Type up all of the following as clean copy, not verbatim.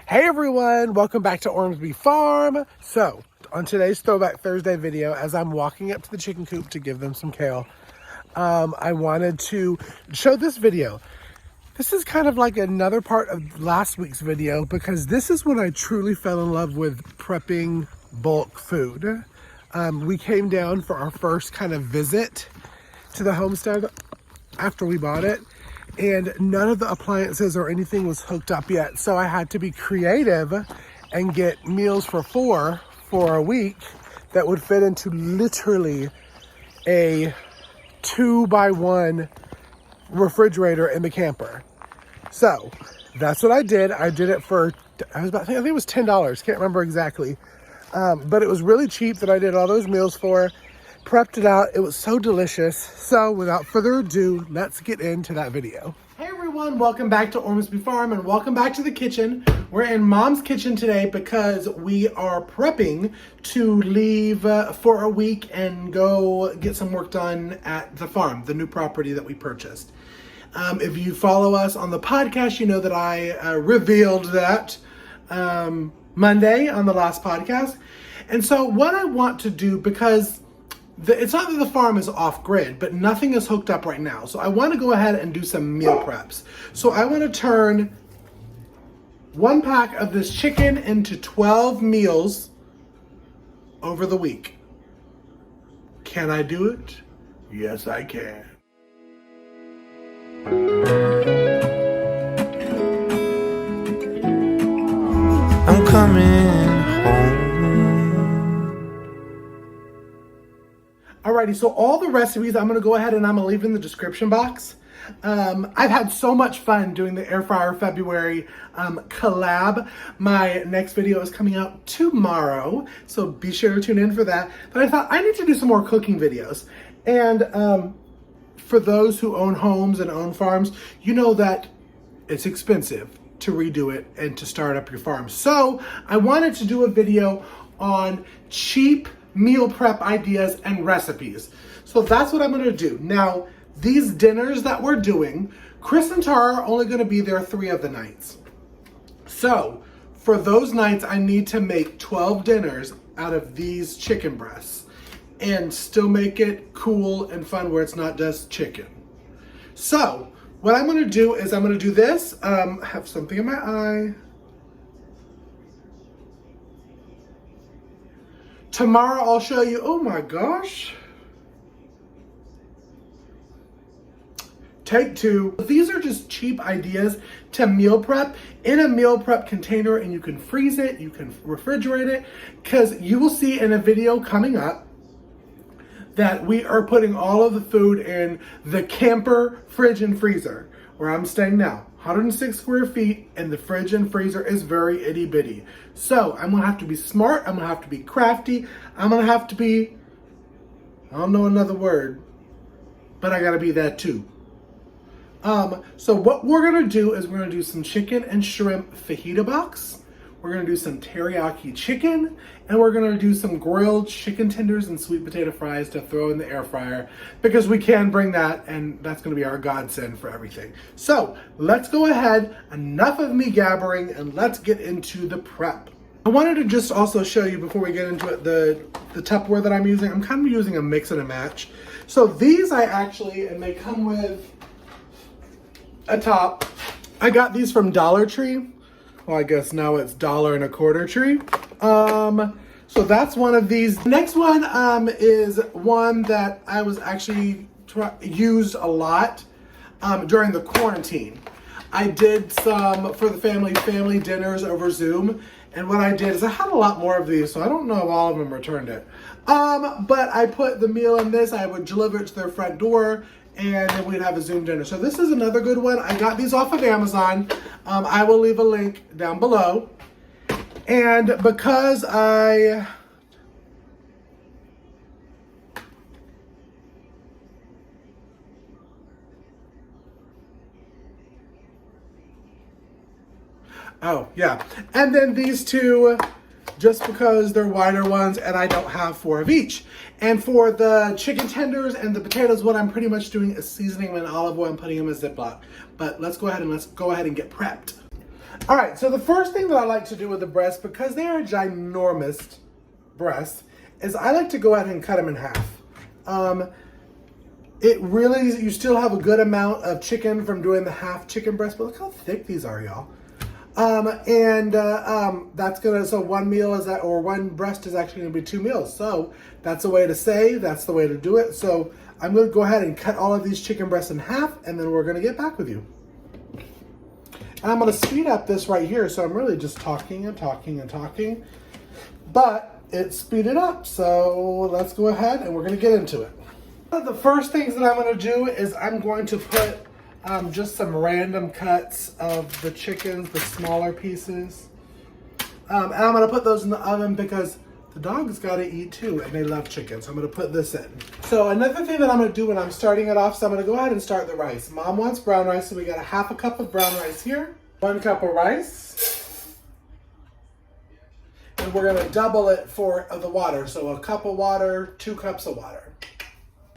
Hey everyone, welcome back to Ormsby Farm. So, on today's Throwback Thursday video, as I'm walking up to the chicken coop to give them some kale, I wanted to show this video. This is kind of like another part of last week's video because this is when I truly fell in love with prepping bulk food. We came down for our first kind of visit to the homestead after we bought it. And none of the appliances or anything was hooked up yet. So I had to be creative and get meals for four for a week that would fit into literally a 2x1 refrigerator in the camper. So that's what I did. I did it for, I think it was $10. Can't remember exactly. But it was really cheap that I did all those meals for. Prepped it out. It was so delicious. So without further ado, let's get into that video. Hey everyone, welcome back to Ormsby Farm and welcome back to the kitchen. We're in Mom's kitchen today because we are prepping to leave for a week and go get some work done at the farm, the new property that we purchased. If you follow us on the podcast, you know that I revealed that Monday on the last podcast. And so what I want to do, because it's not that the farm is off grid, but nothing is hooked up right now. So I want to go ahead and do some meal preps. So I want to turn one pack of this chicken into 12 meals over the week. Can I do it? Yes, I can. I'm coming home. Alrighty, so all the recipes I'm going to go ahead and I'm going to leave in the description box. I've had so much fun doing the Air Fryer February collab. My next video is coming out tomorrow, so be sure to tune in for that. But I thought I need to do some more cooking videos. And for those who own homes and own farms, you know that it's expensive to redo it and to start up your farm. So I wanted to do a video on cheap meal prep ideas and recipes. So that's what I'm going to do. Now, these dinners that we're doing, Chris and Tara are only going to be there 3 of the nights. So for those nights, I need to make 12 dinners out of these chicken breasts and still make it cool and fun where it's not just chicken. So what I'm going to do is I'm going to do this. I have something in my eye. Tomorrow I'll show you, oh my gosh. Take 2. These are just cheap ideas to meal prep in a meal prep container, and you can freeze it, you can refrigerate it, because you will see in a video coming up that we are putting all of the food in the camper fridge and freezer where I'm staying now. 106 square feet, and the fridge and freezer is very itty bitty. So I'm gonna have to be smart, I'm gonna have to be crafty, I'm gonna have to be, I don't know another word, but I gotta be that too. So what we're gonna do is we're gonna do some chicken and shrimp fajita box. We're gonna do some teriyaki chicken, and we're gonna do some grilled chicken tenders and sweet potato fries to throw in the air fryer because we can bring that, and that's gonna be our godsend for everything. So let's go ahead, enough of me gabbering, and let's get into the prep. I wanted to just also show you before we get into it the Tupperware that I'm using. I'm kind of using a mix and a match. So these I actually, and they come with a top. I got these from Dollar Tree. Well, I guess now it's $1.25 tree. So that's one of these. Next one is one that I was actually used a lot during the quarantine. I did some for the family dinners over Zoom, and what I did is I had a lot more of these, so I don't know if all of them returned it. But I put the meal in this. I would deliver it to their front door, and then we'd have a Zoom dinner. So this is another good one. I got these off of Amazon. I will leave a link down below. And because oh yeah, and then these two, just because they're wider ones and I don't have 4 of each. And for the chicken tenders and the potatoes, what I'm pretty much doing is seasoning them in olive oil and putting them in Ziploc. But let's go ahead and get prepped. All right, so the first thing that I like to do with the breasts, because they are ginormous breasts, is I like to go ahead and cut them in half. It really, you still have a good amount of chicken from doing the half chicken breast, but look how thick these are, y'all. That's gonna, so one meal is that, or one breast is actually gonna be 2 meals. So that's the way to say, that's the way to do it. So I'm gonna go ahead and cut all of these chicken breasts in half, and then we're gonna get back with you. And I'm gonna speed up this right here, so I'm really just talking and talking and talking, but it's speeded up. So let's go ahead and we're gonna get into it. One of the first things that I'm gonna do is I'm going to put just some random cuts of the chickens, the smaller pieces. And I'm gonna put those in the oven because the dogs gotta eat too, and they love chicken. So I'm gonna put this in. So another thing that I'm gonna do when I'm starting it off, so I'm gonna go ahead and start the rice. Mom wants brown rice, so we got a half a cup of brown rice here, 1 cup of rice. And we're gonna double it for the water. So a cup of water, 2 cups of water.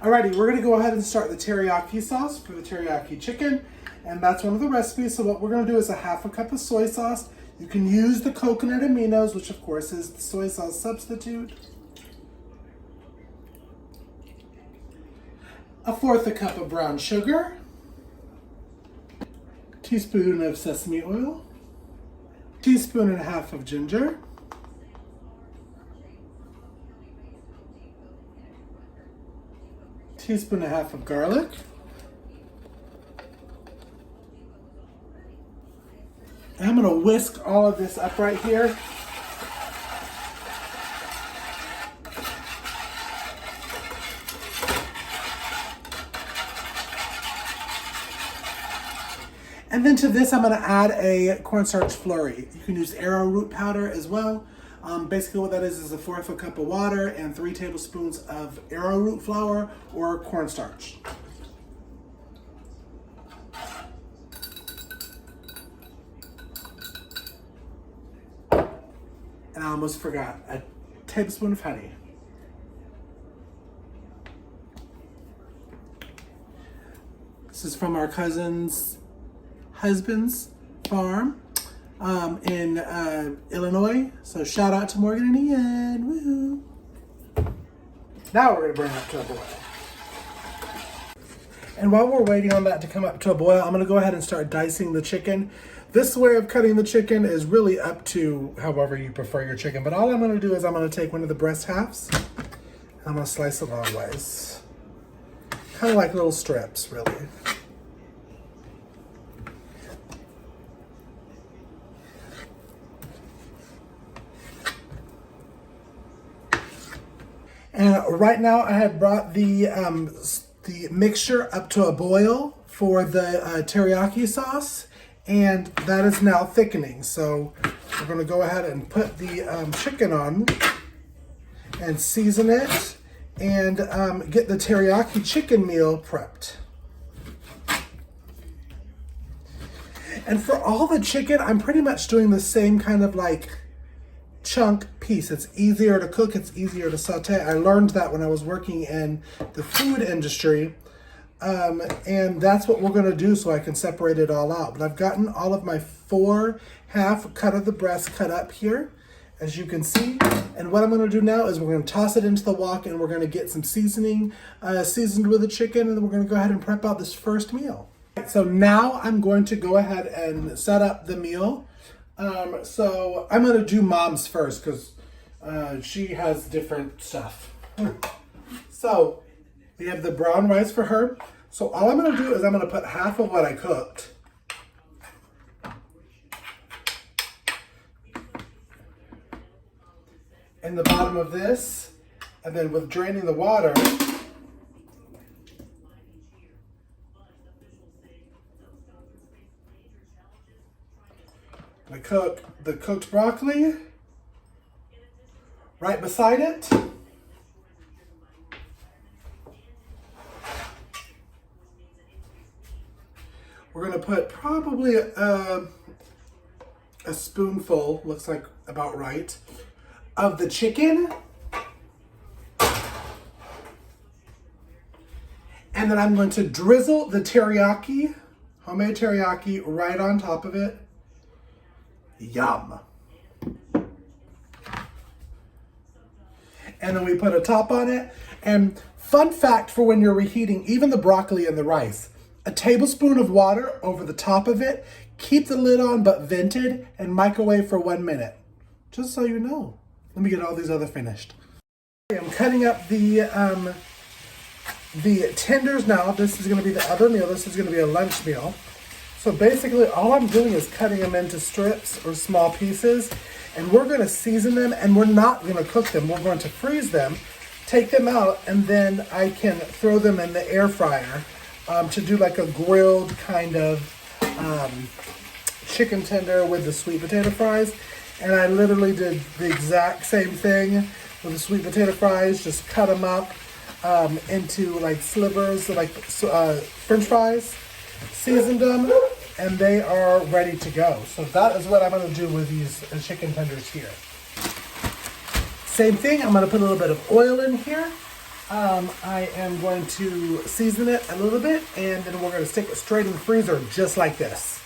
Alrighty, we're gonna go ahead and start the teriyaki sauce for the teriyaki chicken. And that's one of the recipes. So what we're gonna do is a half a cup of soy sauce. You can use the coconut aminos, which of course is the soy sauce substitute. 1/4 a cup of brown sugar. Teaspoon of sesame oil. 1.5 teaspoons of ginger. 1.5 teaspoons of garlic. And I'm gonna whisk all of this up right here. And then to this, I'm gonna add a cornstarch flurry. You can use arrowroot powder as well. Basically what that is 1/4 a cup of water and 3 tablespoons of arrowroot flour or cornstarch. And I almost forgot, a tablespoon of honey. This is from our cousin's husband's farm in Illinois. So shout out to Morgan and Ian, woohoo. Now we're gonna bring it up to a boil. And while we're waiting on that to come up to a boil, I'm gonna go ahead and start dicing the chicken. This way of cutting the chicken is really up to however you prefer your chicken. But all I'm gonna do is I'm gonna take one of the breast halves, and I'm gonna slice it long ways. Kind of like little strips, really. And right now I have brought the mixture up to a boil for the teriyaki sauce, and that is now thickening. So we're gonna go ahead and put the chicken on and season it and get the teriyaki chicken meal prepped. And for all the chicken, I'm pretty much doing the same kind of like chunk piece. It's easier to cook, it's easier to saute. I learned that when I was working in the food industry, and that's what we're gonna do so I can separate it all out. But I've gotten all of my 4 half cut of the breast cut up here, as you can see. And what I'm gonna do now is we're gonna toss it into the wok and we're gonna get some seasoning seasoned with the chicken, and then we're gonna go ahead and prep out this first meal. So now I'm going to go ahead and set up the meal. So I'm gonna do Mom's first because she has different stuff. So we have the brown rice for her. So all I'm gonna do is I'm gonna put half of what I cooked in the bottom of this, and then with draining the water, I cook the cooked broccoli right beside it. We're gonna put probably a spoonful, looks like about right, of the chicken. And then I'm going to drizzle the teriyaki, homemade teriyaki, right on top of it. Yum. And then we put a top on it. And fun fact for when you're reheating even the broccoli and the rice, a tablespoon of water over the top of it, keep the lid on but vented, and microwave for 1 minute. Just so you know. Let me get all these other finished. I'm cutting up the tenders now. This is gonna be the other meal. This is gonna be a lunch meal. So basically all I'm doing is cutting them into strips or small pieces, and we're gonna season them, and we're not gonna cook them. We're going to freeze them, take them out, and then I can throw them in the air fryer to do like a grilled kind of chicken tender with the sweet potato fries. And I literally did the exact same thing with the sweet potato fries, just cut them up into like slivers, like French fries, seasoned them, and they are ready to go. So that is what I'm gonna do with these chicken tenders here. Same thing, I'm gonna put a little bit of oil in here. I am going to season it a little bit, and then we're gonna stick it straight in the freezer just like this.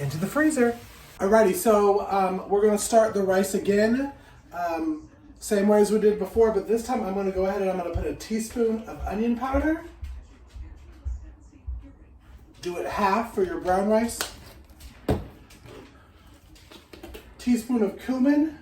Into the freezer. Alrighty, so we're gonna start the rice again. Same way as we did before, but this time I'm gonna go ahead and I'm gonna put a teaspoon of onion powder. Do it half for your brown rice. Teaspoon of cumin.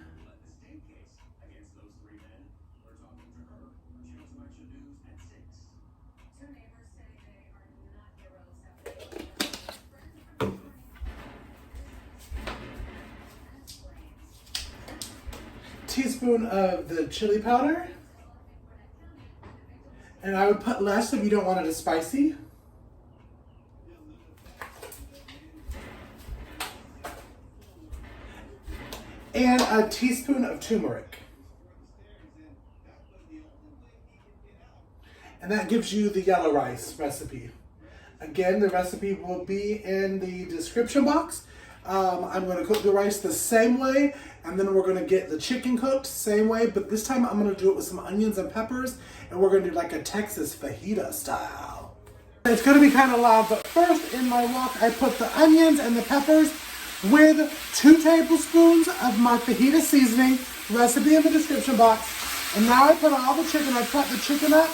Teaspoon of the chili powder. And I would put less if you don't want it as spicy. And a teaspoon of turmeric. And that gives you the yellow rice recipe. Again, the recipe will be in the description box. I'm gonna cook the rice the same way, and then we're gonna get the chicken cooked same way, but this time I'm gonna do it with some onions and peppers, and we're gonna do like a Texas fajita style. It's gonna be kind of loud, but first in my wok, I put the onions and the peppers with 2 tablespoons of my fajita seasoning, recipe in the description box. And now I put all the chicken, I cut the chicken up.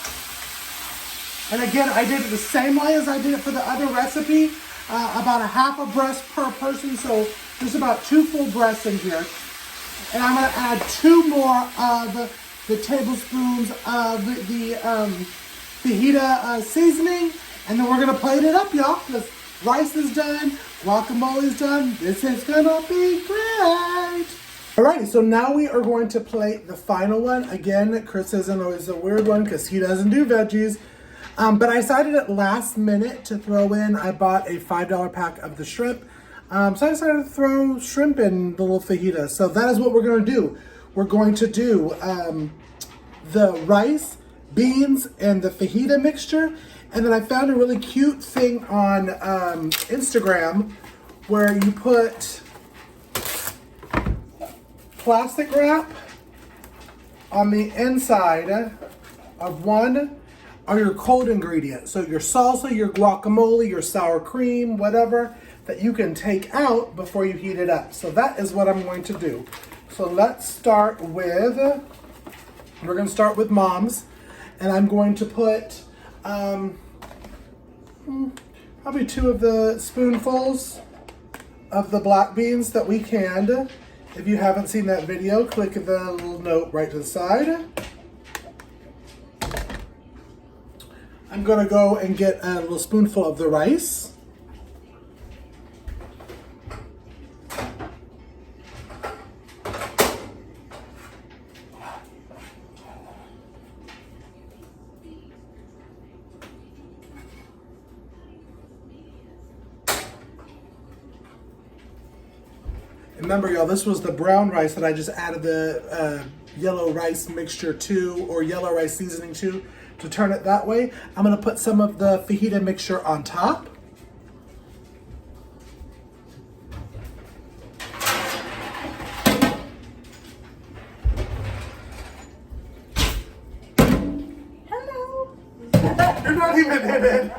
And again, I did it the same way as I did it for the other recipe, about a half a breast per person, so there's about 2 full breasts in here. And I'm gonna add 2 more of the tablespoons of the fajita seasoning, and then we're gonna plate it up, y'all, because rice is done, guacamole's done. This is gonna be great. Alrighty, so now we are going to plate the final one. Again, Chris isn't always a weird one because he doesn't do veggies. But I decided at last minute to throw in, I bought a $5 pack of the shrimp. So I decided to throw shrimp in the little fajita. So that is what we're gonna do. We're going to do the rice, beans, and the fajita mixture. And then I found a really cute thing on Instagram where you put plastic wrap on the inside of one are your cold ingredients. So your salsa, your guacamole, your sour cream, whatever, that you can take out before you heat it up. So that is what I'm going to do. So let's start with, we're gonna start with Mom's. And I'm going to put probably 2 of the spoonfuls of the black beans that we canned. If you haven't seen that video, click the little note right to the side. I'm gonna go and get a little spoonful of the rice. Remember, y'all, this was the brown rice that I just added the yellow rice mixture to, or yellow rice seasoning to turn it that way. I'm gonna put some of the fajita mixture on top. You're not even in it.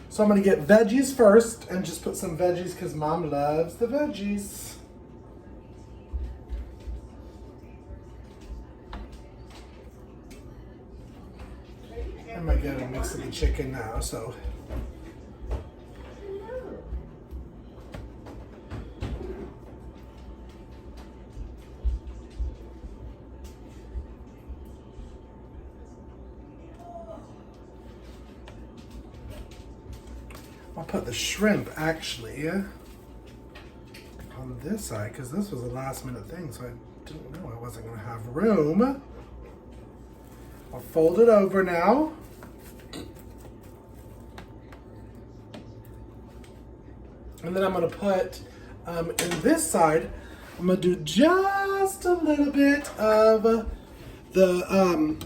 So I'm gonna get veggies first and just put some veggies because Mom loves the veggies. I'm gonna get a mix of the chicken now, so. I'll put the shrimp actually on this side because this was a last minute thing, so I didn't know I wasn't gonna have room. I'll fold it over now. And then I'm gonna put, in this side, I'm gonna do just a little bit of the,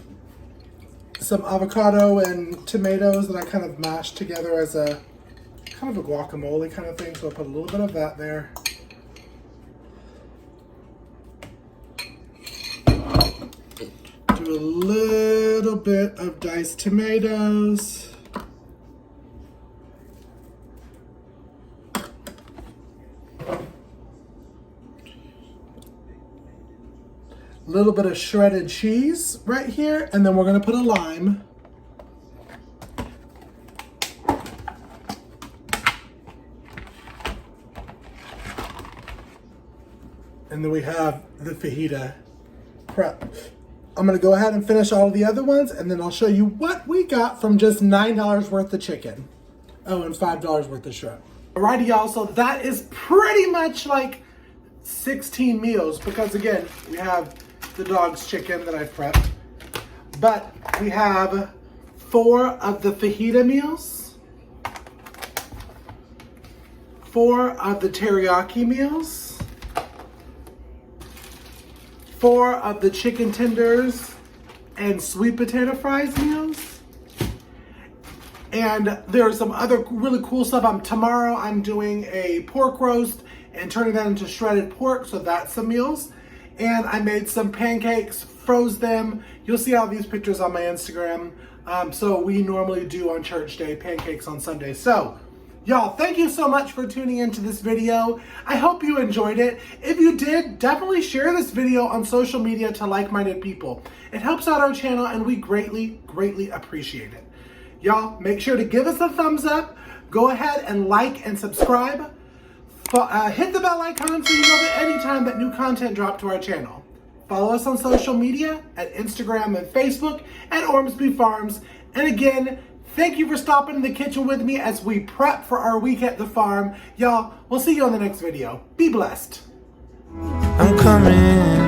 some avocado and tomatoes that I kind of mashed together as a, kind of a guacamole kind of thing. So I'll put a little bit of that there. Do a little bit of diced tomatoes. A little bit of shredded cheese right here, and then we're gonna put a lime. And then we have the fajita prep. I'm gonna go ahead and finish all of the other ones, and then I'll show you what we got from just $9 worth of chicken. Oh, and $5 worth of shrimp. Alrighty, y'all, so that is pretty much like 16 meals, because again, we have the dog's chicken that I've prepped, but we have 4 of the fajita meals, 4 of the teriyaki meals, 4 of the chicken tenders and sweet potato fries meals. And there's some other really cool stuff. Tomorrow I'm doing a pork roast and turning that into shredded pork, so that's some meals. And I made some pancakes, froze them. You'll see all these pictures on my Instagram. So we normally do on church day pancakes on Sunday. So y'all, thank you so much for tuning into this video. I hope you enjoyed it. If you did, definitely share this video on social media to like-minded people. It helps out our channel and we greatly, greatly appreciate it. Y'all, make sure to give us a thumbs up. Go ahead and like and subscribe. Hit the bell icon so you know that anytime that new content drops to our channel. Follow us on social media at Instagram and Facebook at Ormsby Farms. And again, thank you for stopping in the kitchen with me as we prep for our week at the farm. Y'all, we'll see you on the next video. Be blessed. I'm coming.